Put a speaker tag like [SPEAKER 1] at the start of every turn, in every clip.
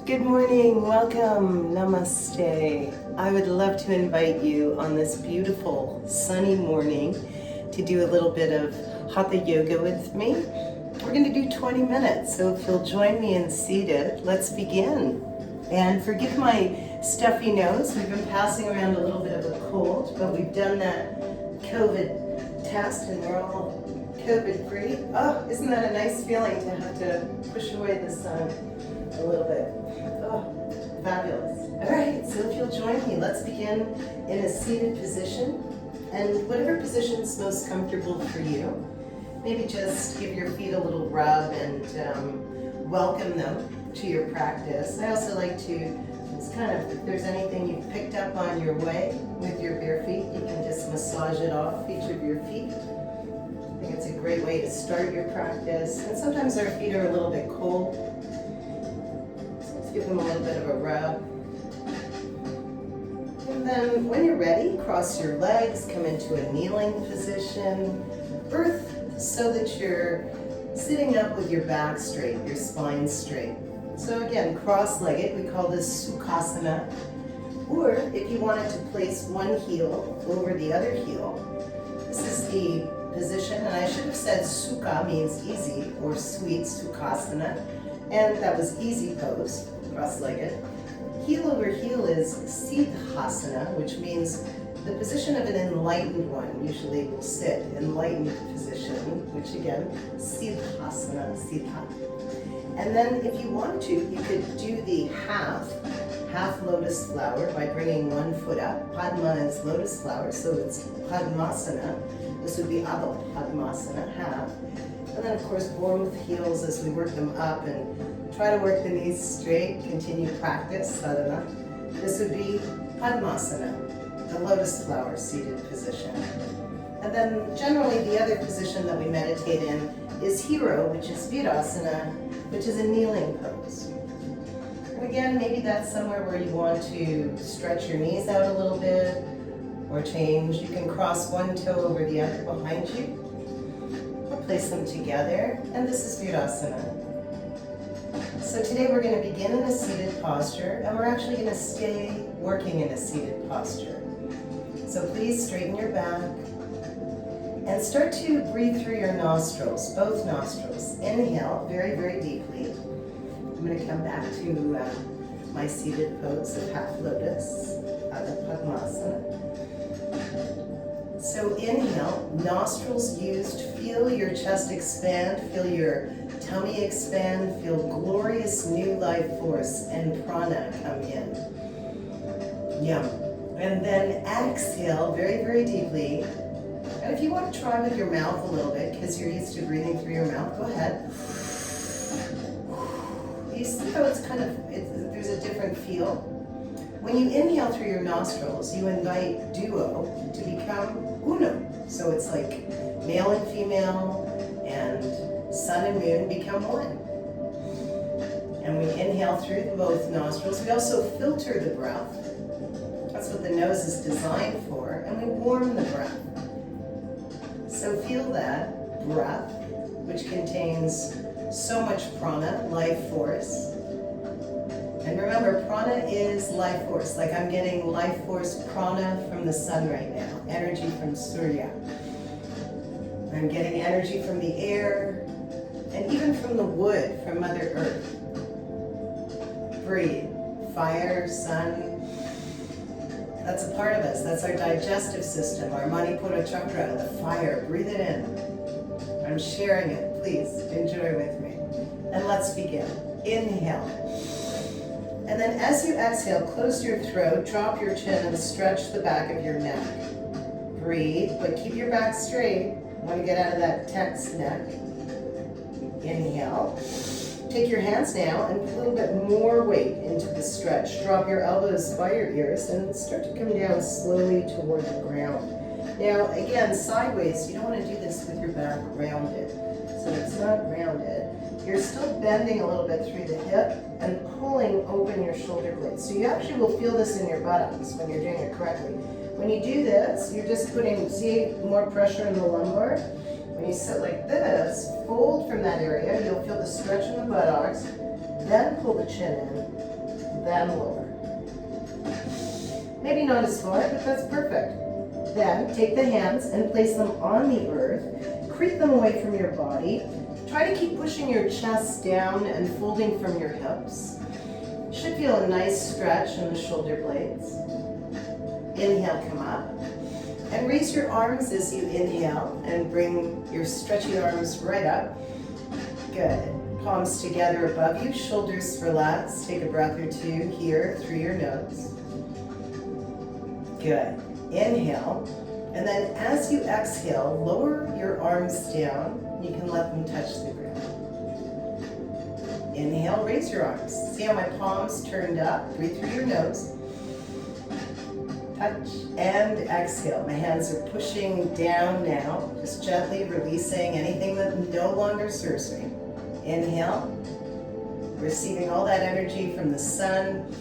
[SPEAKER 1] Good morning, welcome, namaste. I would love to invite you on this beautiful sunny morning to do a little bit of hatha yoga with me. We're going to do 20 minutes, so if you'll join me in seated, let's begin. And forgive my stuffy nose, we've been passing around a little bit of a cold, but we've done that COVID test and we're all COVID free. Oh, isn't that a nice feeling to have to push away the sun a little bit? Oh, fabulous. All right, so if you'll join me, let's begin in a seated position. And whatever position is most comfortable for you, maybe just give your feet a little rub and welcome them to your practice. I also like to, it's kind of, if there's anything you've picked up on your way with your bare feet, you can just massage it off each of your feet. I think it's a great way to start your practice. And sometimes our feet are a little bit cold. So let's give them a little bit of a rub. And then when you're ready, cross your legs, come into a kneeling position. Earth so that you're sitting up with your back straight, your spine straight. So again, cross-legged, we call this Sukhasana. Or if you wanted to place one heel over the other heel, this is the position, and I should have said Sukha means easy, or sweet, Sukhasana, and that was easy pose, cross-legged. Heel over heel is Siddhasana, which means the position of an enlightened one. Usually will sit, enlightened position, which again, Siddhasana, Siddha. And then if you want to, you could do the half lotus flower by bringing one foot up. Padma is lotus flower, so it's Padmasana. This would be Adho Padmasana, half. And then of course both heels as we work them up and try to work the knees straight, continue practice, sadhana. This would be Padmasana, the lotus flower seated position. And then generally the other position that we meditate in is Hero, which is Virasana, which is a kneeling pose. And again, maybe that's somewhere where you want to stretch your knees out a little bit or change. You can cross one toe over the other behind you or place them together. And this is Virasana. So today we're going to begin in a seated posture, and we're actually going to stay working in a seated posture. So please straighten your back and start to breathe through your nostrils, both nostrils. Inhale very, very deeply. I'm going to come back to my seated pose of half lotus, Adho Padmasana. So inhale, nostrils used, feel your chest expand, feel your tummy expand, feel glorious new life force and prana come in. Yum. And then exhale very, very deeply. And if you want to try with your mouth a little bit, because you're used to breathing through your mouth, go ahead. You see how it's kind of, there's a different feel? When you inhale through your nostrils, you invite duo to become uno. So it's like male and female and sun and moon become one. And we inhale through both nostrils. We also filter the breath. That's what the nose is designed for. And we warm the breath. So feel that breath, which contains so much prana, life force. And remember, prana is life force. Like I'm getting life force prana from the sun right now, energy from Surya. I'm getting energy from the air, and even from the wood, from Mother Earth. Breathe. Fire, sun. That's a part of us. That's our digestive system, our Manipura chakra, the fire. Breathe it in. I'm sharing it. Please enjoy with me. And let's begin. Inhale. And then as you exhale, close your throat, drop your chin, and stretch the back of your neck. Breathe, but keep your back straight. You want to get out of that tense neck. Inhale. Take your hands now and put a little bit more weight into the stretch. Drop your elbows by your ears and start to come down slowly toward the ground. Now, again, sideways, you don't want to do this with your back rounded. So it's not rounded. You're still bending a little bit through the hip and pulling open your shoulder blades. So you actually will feel this in your buttocks when you're doing it correctly. When you do this, you're just putting, see, more pressure in the lumbar. When you sit like fold from that area, you'll feel the stretch in the buttocks, then pull the chin in, then lower. Maybe not as far, but that's perfect. Then take the hands and place them on the earth. Creep them away from your body. Try to keep pushing your chest down and folding from your hips. Should feel a nice stretch in the shoulder blades. Inhale, come up. And raise your arms as you inhale and bring your stretchy arms right up. Good. Palms together above you, shoulders relaxed. Take a breath or two here through your nose. Good. Inhale. And then as you exhale, lower your arms down. You can let them touch the ground. Inhale, raise your arms. See how my palms turned up? Breathe through your nose. Touch and exhale. My hands are pushing down now, just gently releasing anything that no longer serves me. Inhale, receiving all that energy from the sun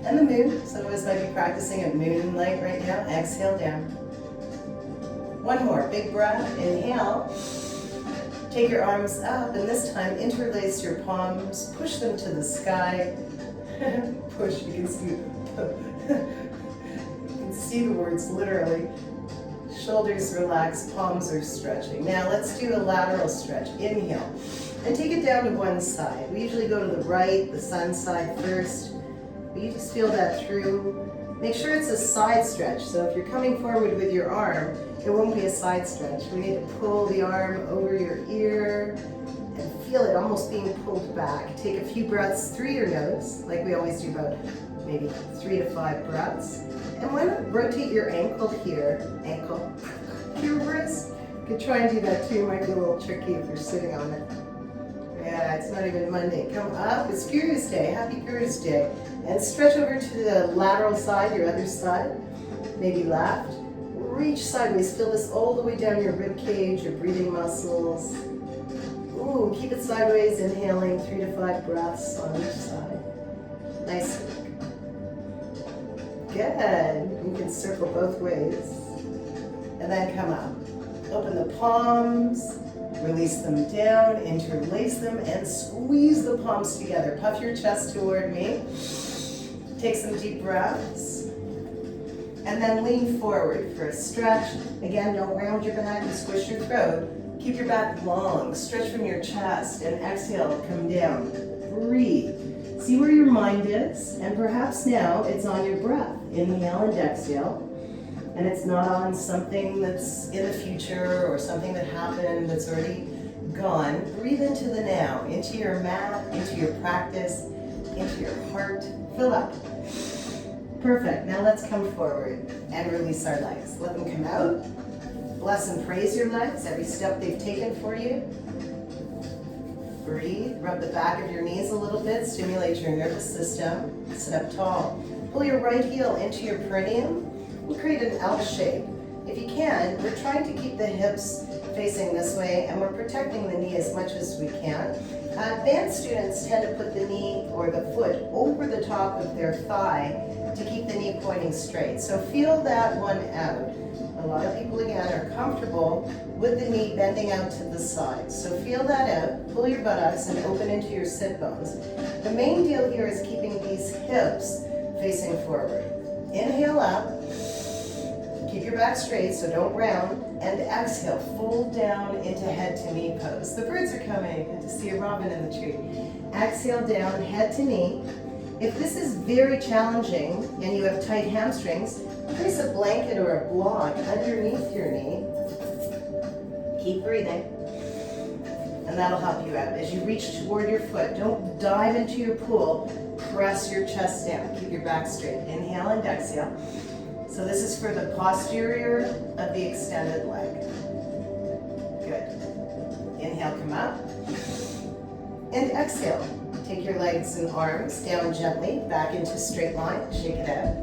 [SPEAKER 1] and the moon. Some of us might be practicing at moonlight right now. Exhale down. One more, big breath. Inhale. Take your arms up, and this time interlace your palms, push them to the sky. Push, you can see. See the words literally. Shoulders relax, palms are stretching. Now let's do a lateral stretch. Inhale and take it down to one side. We usually go to the right, the sun side first. But you just feel that through. Make sure it's a side stretch. So if you're coming forward with your arm, it won't be a side stretch. We need to pull the arm over your ear and feel it almost being pulled back. Take a few breaths through your nose, like we always do, about maybe 3 to 5 breaths. And why not rotate your ankle here, your wrist? You could try and do that too. It might be a little tricky if you're sitting on it. Yeah, it's not even Monday. Come up, it's Curious Day, happy Curious Day. And stretch over to the lateral side, your other side, maybe left. Reach sideways, feel this all the way down your rib cage, your breathing muscles. Ooh, keep it sideways, inhaling 3 to 5 breaths on each side. Nice work. Good. You can circle both ways. And then come up. Open the palms, release them down, interlace them, and squeeze the palms together. Puff your chest toward me. Take some deep breaths. And then lean forward for a stretch. Again, don't round your back and squish your throat. Keep your back long. Stretch from your chest and exhale, come down. Breathe. See where your mind is, and perhaps now it's on your breath. Inhale and exhale. And it's not on something that's in the future or something that happened that's already gone. Breathe into the now, into your mat, into your practice, into your heart. Fill up. Perfect. Now let's come forward and release our legs. Let them come out. Bless and praise your legs, every step they've taken for you. Breathe. Rub the back of your knees a little bit. Stimulate your nervous system. Sit up tall. Pull your right heel into your perineum and create an L shape. If you can, we're trying to keep the hips facing this way, and we're protecting the knee as much as we can. Advanced students tend to put the knee or the foot over the top of their thigh to keep the knee pointing straight. So feel that one out. A lot of people, again, are comfortable with the knee bending out to the side. So feel that out, pull your buttocks and open into your sit bones. The main deal here is keeping these hips facing forward. Inhale up, keep your back straight, so don't round, and exhale, fold down into head to knee pose. The birds are coming, good to see a robin in the tree. Exhale down, head to knee. If this is very challenging and you have tight hamstrings, place a blanket or a block underneath your knee. Keep breathing. And that'll help you out. As you reach toward your foot, don't dive into your pool. Press your chest down. Keep your back straight. Inhale and exhale. So this is for the posterior of the extended leg. Good. Inhale, come up. And exhale. Take your legs and arms down gently, back into straight line. Shake it out.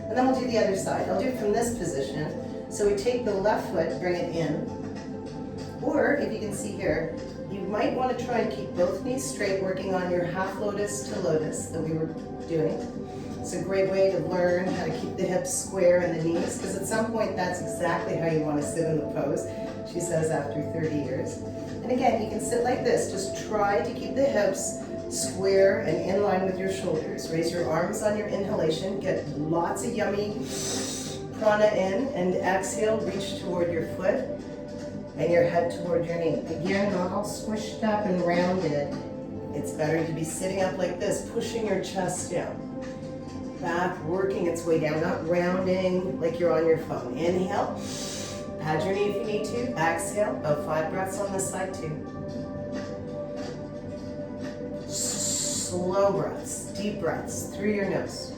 [SPEAKER 1] And then we'll do the other side. I'll do it from this position. So we take the left foot, bring it in. Or, if you can see here, you might want to try and keep both knees straight, working on your half lotus to lotus that we were doing. It's a great way to learn how to keep the hips square and the knees, because at some point that's exactly how you want to sit in the pose, she says after 30 years. And again, you can sit like this. Just try to keep the hips square and in line with your shoulders. Raise your arms on your inhalation. Get lots of yummy prana in, and exhale, reach toward your foot and your head toward your knee. Again, not all squished up and rounded. It's better to be sitting up like this, pushing your chest down. Back working its way down, not rounding like you're on your phone. Inhale, pad your knee if you need to. Exhale, about 5 breaths on this side too. Slow breaths, deep breaths through your nose.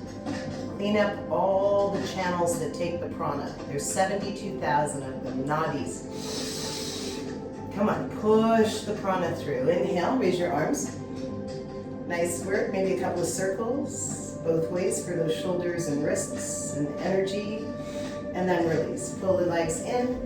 [SPEAKER 1] Clean up all the channels that take the prana. There's 72,000 of them, nadis. Come on, push the prana through. Inhale, raise your arms. Nice work, maybe a couple of circles both ways for those shoulders and wrists and energy. And then release. Pull the legs in.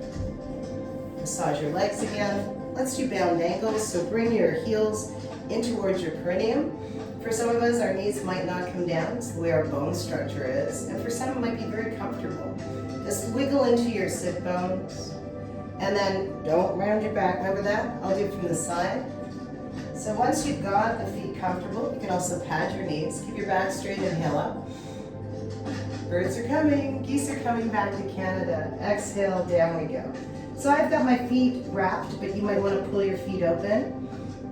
[SPEAKER 1] Massage your legs again. Let's do bound ankles. So bring your heels in towards your perineum. For some of us, our knees might not come down. It's the way our bone structure is. And for some, it might be very comfortable. Just wiggle into your sit bones. And then don't round your back. Remember that? I'll do it from the side. So once you've got the feet comfortable, you can also pad your knees. Keep your back straight. Inhale up. Birds are coming. Geese are coming back to Canada. Exhale, down we go. So I've got my feet wrapped, but you might want to pull your feet open.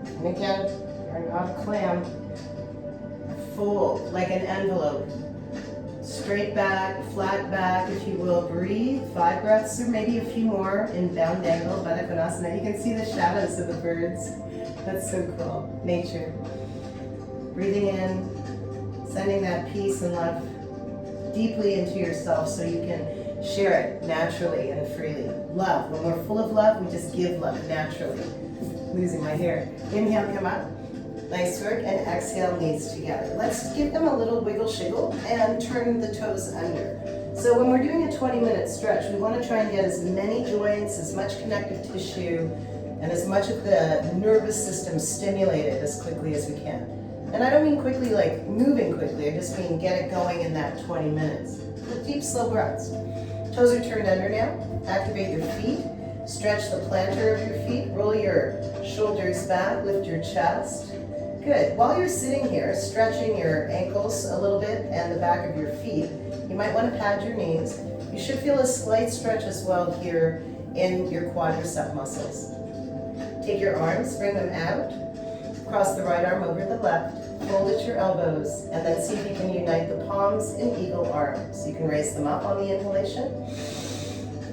[SPEAKER 1] And again, you're not a clam. Fold like an envelope. Straight back, flat back, if you will. Breathe. 5 breaths or maybe a few more in bound angle, Baddha Konasana. You can see the shadows of the birds. That's so cool. Nature. Breathing in, sending that peace and love deeply into yourself so you can share it naturally and freely. Love. When we're full of love, we just give love naturally. Losing my hair. Inhale, come up. Nice work. And exhale, knees together. Let's give them a little wiggle shiggle and turn the toes under. So when we're doing a 20-minute stretch, we want to try and get as many joints, as much connective tissue, and as much of the nervous system stimulated as quickly as we can. And I don't mean quickly like moving quickly, I just mean get it going in that 20 minutes. With deep, slow breaths. Toes are turned under now. Activate your feet. Stretch the plantar of your feet. Roll your shoulders back. Lift your chest. Good. While you're sitting here, stretching your ankles a little bit and the back of your feet, you might want to pad your knees. You should feel a slight stretch as well here in your quadricep muscles. Take your arms, bring them out. Cross the right arm over the left. Fold at your elbows, and then see if you can unite the palms in eagle arms. You can raise them up on the inhalation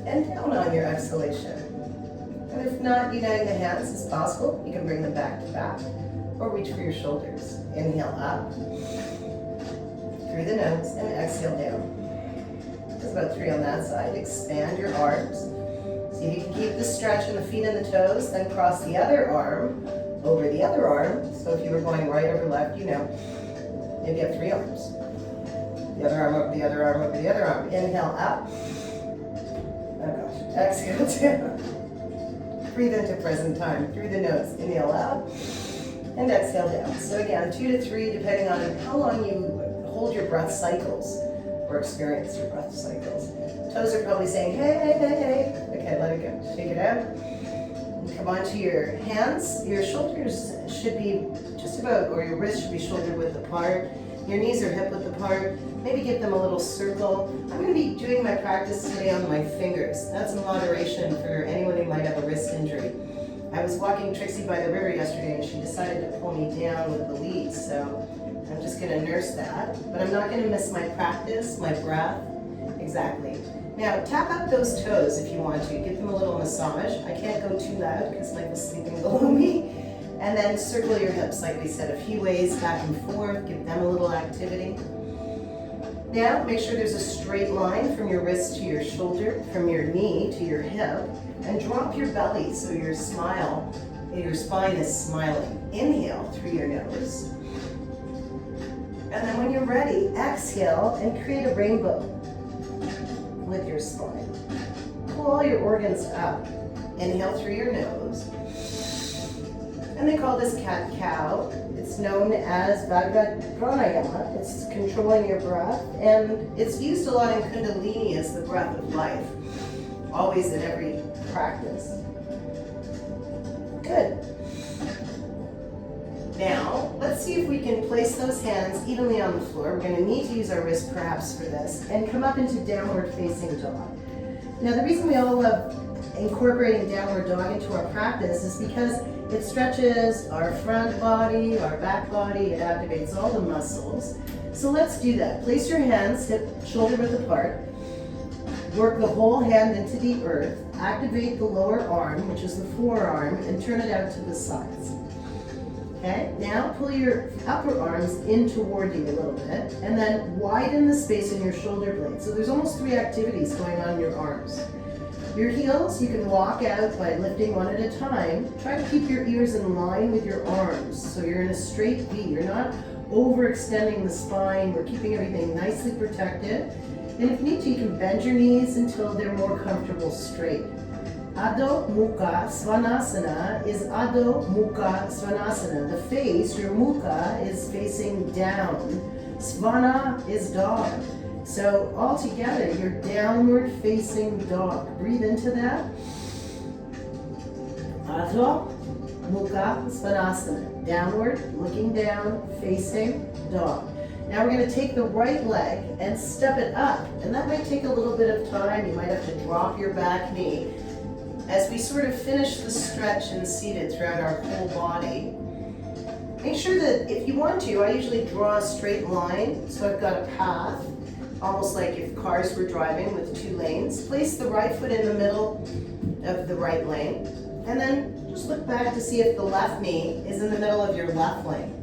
[SPEAKER 1] and down on your exhalation. And if not uniting the hands is possible, you can bring them back to back or reach for your shoulders. Inhale up through the nose and exhale down. There's about 3 on that side. Expand your arms. See if you can keep the stretch in the feet and the toes, then cross the other arm over the other arm. So if you were going right over left, you know, maybe you have 3 arms. The other arm over the other arm over the other arm. Inhale up. Oh gosh. Exhale down. Breathe into present time through the nose. Inhale out and exhale down. So again, 2 to 3, depending on how long you hold your breath cycles or experience your breath cycles. Toes are probably saying, hey, hey, hey, hey. Okay, let it go. Shake it out. Come onto your hands. Your shoulders should be just about, or your wrists should be shoulder width apart. Your knees are hip width apart. Maybe give them a little circle. I'm going to be doing my practice today on my fingers. That's in moderation for anyone who might have a wrist injury. I was walking Trixie by the river yesterday and she decided to pull me down with the lead, so I'm just going to nurse that. But I'm not going to miss my practice, my breath. Exactly. Now, tap out those toes if you want to. Give them a little massage. I can't go too loud because Michael's sleeping below me. And then circle your hips, like we said, a few ways back and forth. Give them a little activity. Now, make sure there's a straight line from your wrist to your shoulder, from your knee to your hip, and drop your belly so your spine is smiling. Inhale through your nose. And then when you're ready, exhale and create a rainbow with your spine. Pull all your organs up. Inhale through your nose. And they call this cat-cow. It's known as Vajra Pranayama. It's controlling your breath. And it's used a lot in Kundalini as the breath of life. Always in every practice. Good. Now, let's see if we can place those hands evenly on the floor. We're going to need to use our wrist perhaps for this, and come up into downward facing dog. Now, the reason we all love incorporating downward dog into our practice is because it stretches our front body, our back body, it activates all the muscles. So let's do that. Place your hands hip shoulder width apart. Work the whole hand into the earth. Activate the lower arm, which is the forearm, and turn it out to the sides. Okay, now pull your upper arms in toward you a little bit, and then widen the space in your shoulder blades. So there's almost 3 activities going on in your arms. Your heels, you can walk out by lifting one at a time. Try to keep your ears in line with your arms, so you're in a straight V. You're not overextending the spine. We're keeping everything nicely protected. And if you need to, you can bend your knees until they're more comfortable straight. Adho Mukha Svanasana is Adho Mukha Svanasana. The face, your mukha, is facing down. Svana is dog. So all together, you're downward facing dog. Breathe into that. Adho Mukha Svanasana. Downward, looking down, facing dog. Now we're going to take the right leg and step it up. And that might take a little bit of time. You might have to drop your back knee. As we sort of finish the stretch and seated throughout our whole body, make sure that if you want to, I usually draw a straight line. So I've got a path, almost like if cars were driving with 2 lanes. Place the right foot in the middle of the right lane. And then just look back to see if the left knee is in the middle of your left lane.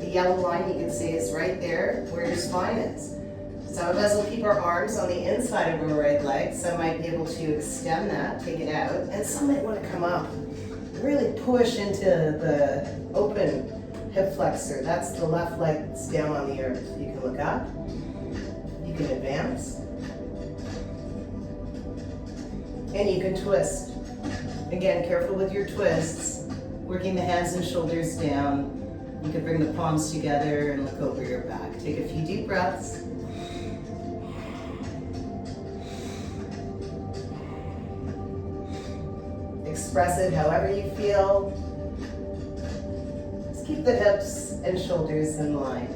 [SPEAKER 1] The yellow line you can see is right there where your spine is. Some of us will keep our arms on the inside of our right leg. Some might be able to extend that, take it out, and some might want to come up. Really push into the open hip flexor. That's the left leg that's down on the earth. You can look up, you can advance, and you can twist. Again, careful with your twists, working the hands and shoulders down. You can bring the palms together and look over your back. Take a few deep breaths. Express it however you feel. Just keep the hips and shoulders in line.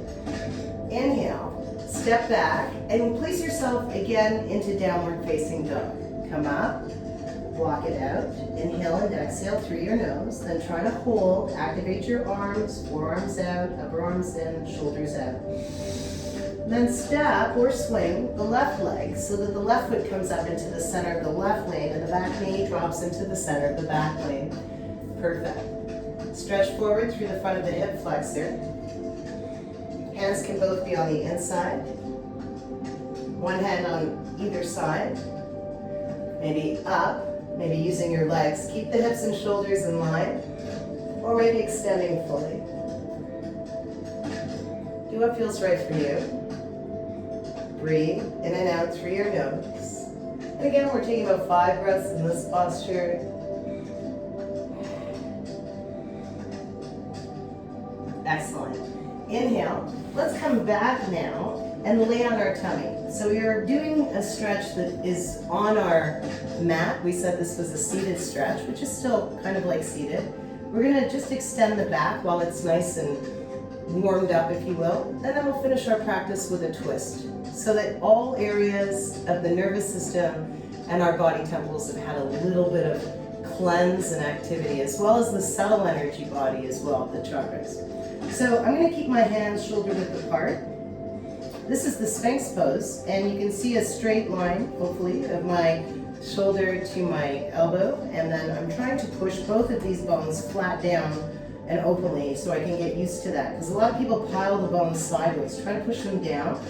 [SPEAKER 1] Inhale, step back, and place yourself again into downward facing dog. Come up, block it out. Inhale and exhale through your nose. Then try to hold, activate your arms, forearms out, upper arms in, shoulders out. Then step or swing the left leg so that the left foot comes up into the center of the left lane and the back knee drops into the center of the back lane. Perfect. Stretch forward through the front of the hip flexor. Hands can both be on the inside. One hand on either side. Maybe up, maybe using your legs. Keep the hips and shoulders in line, or maybe extending fully. Do what feels right for you. Breathe in and out through your nose. And again, we're taking about 5 breaths in this posture. Excellent. Inhale. Let's come back now and lay on our tummy. So we are doing a stretch that is on our mat. We said this was a seated stretch, which is still kind of like seated. We're going to just extend the back while it's nice and warmed up, if you will. And then we'll finish our practice with a twist, so that all areas of the nervous system and our body temples have had a little bit of cleanse and activity, as well as the subtle energy body as well, the chakras. So I'm going to keep my hands shoulder width apart. This is the Sphinx pose, and you can see a straight line, hopefully, of my shoulder to my elbow, and then I'm trying to push both of these bones flat down and openly so I can get used to that, because a lot of people pile the bones sideways. Try to push them down,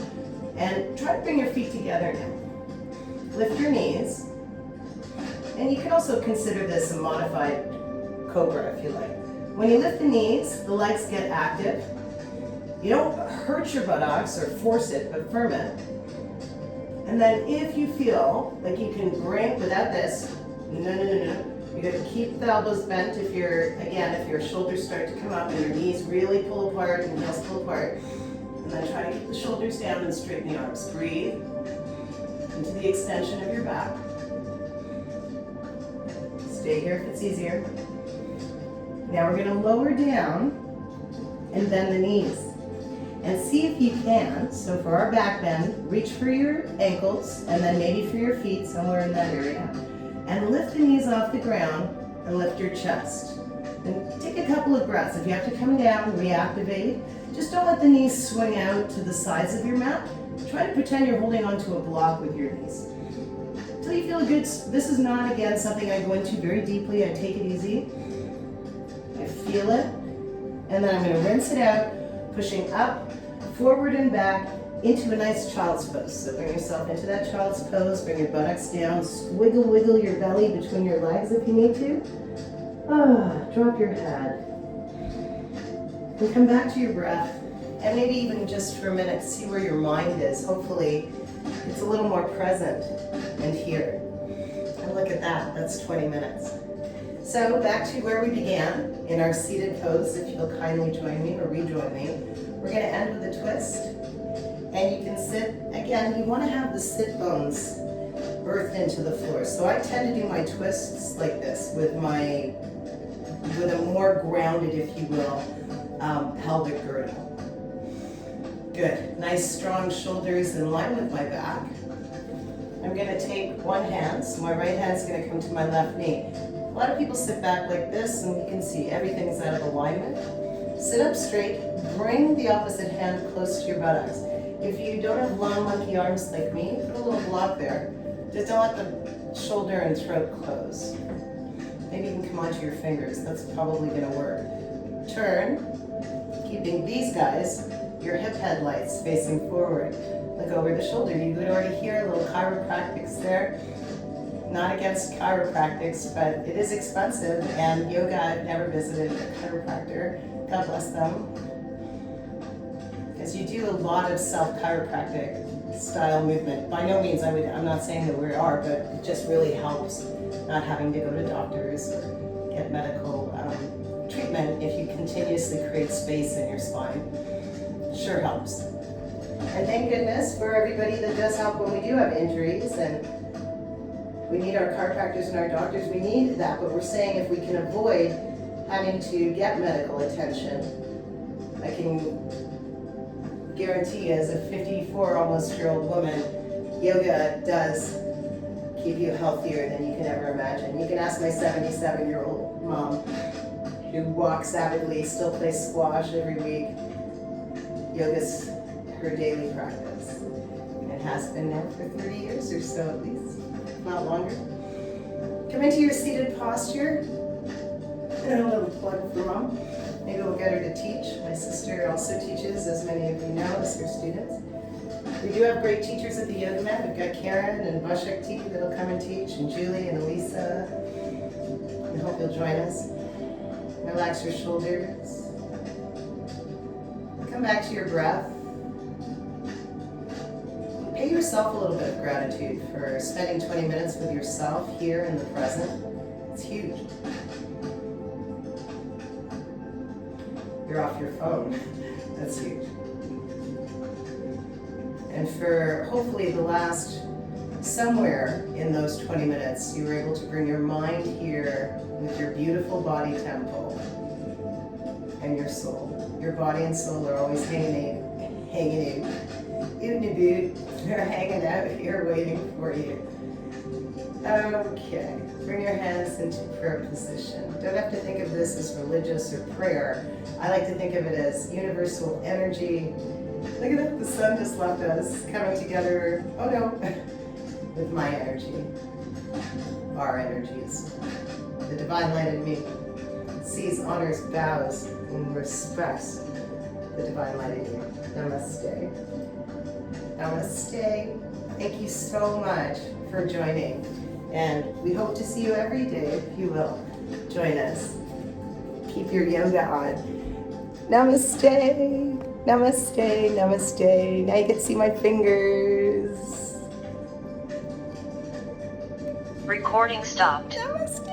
[SPEAKER 1] and try to bring your feet together now. Lift your knees, and you can also consider this a modified cobra if you like. When you lift the knees, the legs get active. You don't hurt your buttocks or force it, but firm it. And then if you feel like you can bring, without this, no. You're going to keep the elbows bent if your shoulders start to come up and your knees really pull apart and heels pull apart. And then try to keep the shoulders down and straighten the arms. Breathe into the extension of your back. Stay here if it's easier. Now we're going to lower down and bend the knees. And see if you can, so for our back bend, reach for your ankles and then maybe for your feet, somewhere in that area. And lift the knees off the ground and lift your chest. And take a couple of breaths. If you have to come down, reactivate. Just don't let the knees swing out to the sides of your mat. Try to pretend you're holding onto a block with your knees. Until you feel good. This is not, again, something I go into very deeply. I take it easy. I feel it. And then I'm going to rinse it out, pushing up, forward and back into a nice child's pose. So bring yourself into that child's pose, bring your buttocks down, squiggle wiggle your belly between your legs if you need to. Drop your head. And come back to your breath. And maybe even just for a minute, see where your mind is. Hopefully it's a little more present and here. And look at that, that's 20 minutes. So back to where we began in our seated pose. If you'll kindly join me or rejoin me. We're going to end with a twist. And you can sit, again, you want to have the sit bones earthed into the floor. So I tend to do my twists like this with a more grounded, if you will, pelvic girdle. Good. Nice strong shoulders in line with my back. I'm going to take one hand, so my right hand's going to come to my left knee. A lot of people sit back like this and you can see everything's out of alignment. Sit up straight, bring the opposite hand close to your buttocks. If you don't have long monkey arms like me, put a little block there. Just don't let the shoulder and throat close. Maybe you can come onto your fingers, that's probably going to work. Turn, keeping these guys, your hip headlights facing forward. Look over the shoulder. You could already hear a little chiropractics there. Not against chiropractics, but it is expensive, and yoga, I've never visited a chiropractor. God bless them. Because you do a lot of self-chiropractic style movement. By no means, I'm not saying that we are, but it just really helps not having to go to doctors or get medical treatment if you continuously create space in your spine. Sure helps. And thank goodness for everybody that does help when we do have injuries, and we need our chiropractors and our doctors, we need that, but we're saying if we can avoid having to get medical attention, I can guarantee you as a 54 almost year old woman, yoga does keep you healthier than you can ever imagine. You can ask my 77-year-old mom who walks avidly, still plays squash every week. Yoga's her daily practice. It has been now for 30 years or so at least, if not longer. Come into your seated posture. And a little plug for Mom. Maybe we'll get her to teach. My sister also teaches, as many of you know, as her students. We do have great teachers at the Yoga Mat. We've got Karen and Bashakti that'll come and teach, and Julie and Elisa. I hope you'll join us. Relax your shoulders. Come back to your breath. Pay yourself a little bit of gratitude for spending 20 minutes with yourself here in the present. It's huge. You're off your phone. That's huge. And for hopefully the last, somewhere in those 20 minutes, you were able to bring your mind here with your beautiful body temple and your soul. Your body and soul are always hanging out. They're hanging out here waiting for you. Okay, bring your hands into prayer position. Don't have to think of this as religious or prayer. I like to think of it as universal energy. Look at that, the sun just left us, coming together, oh no, with my energy, our energies. The divine light in me sees, honors, bows, and respects the divine light in you. Namaste. Namaste. Thank you so much for joining. And we hope to see you every day if you will. Join us. Keep your yoga on. Namaste. Namaste. Namaste. Now you can see my fingers.
[SPEAKER 2] Recording stopped.
[SPEAKER 1] Namaste.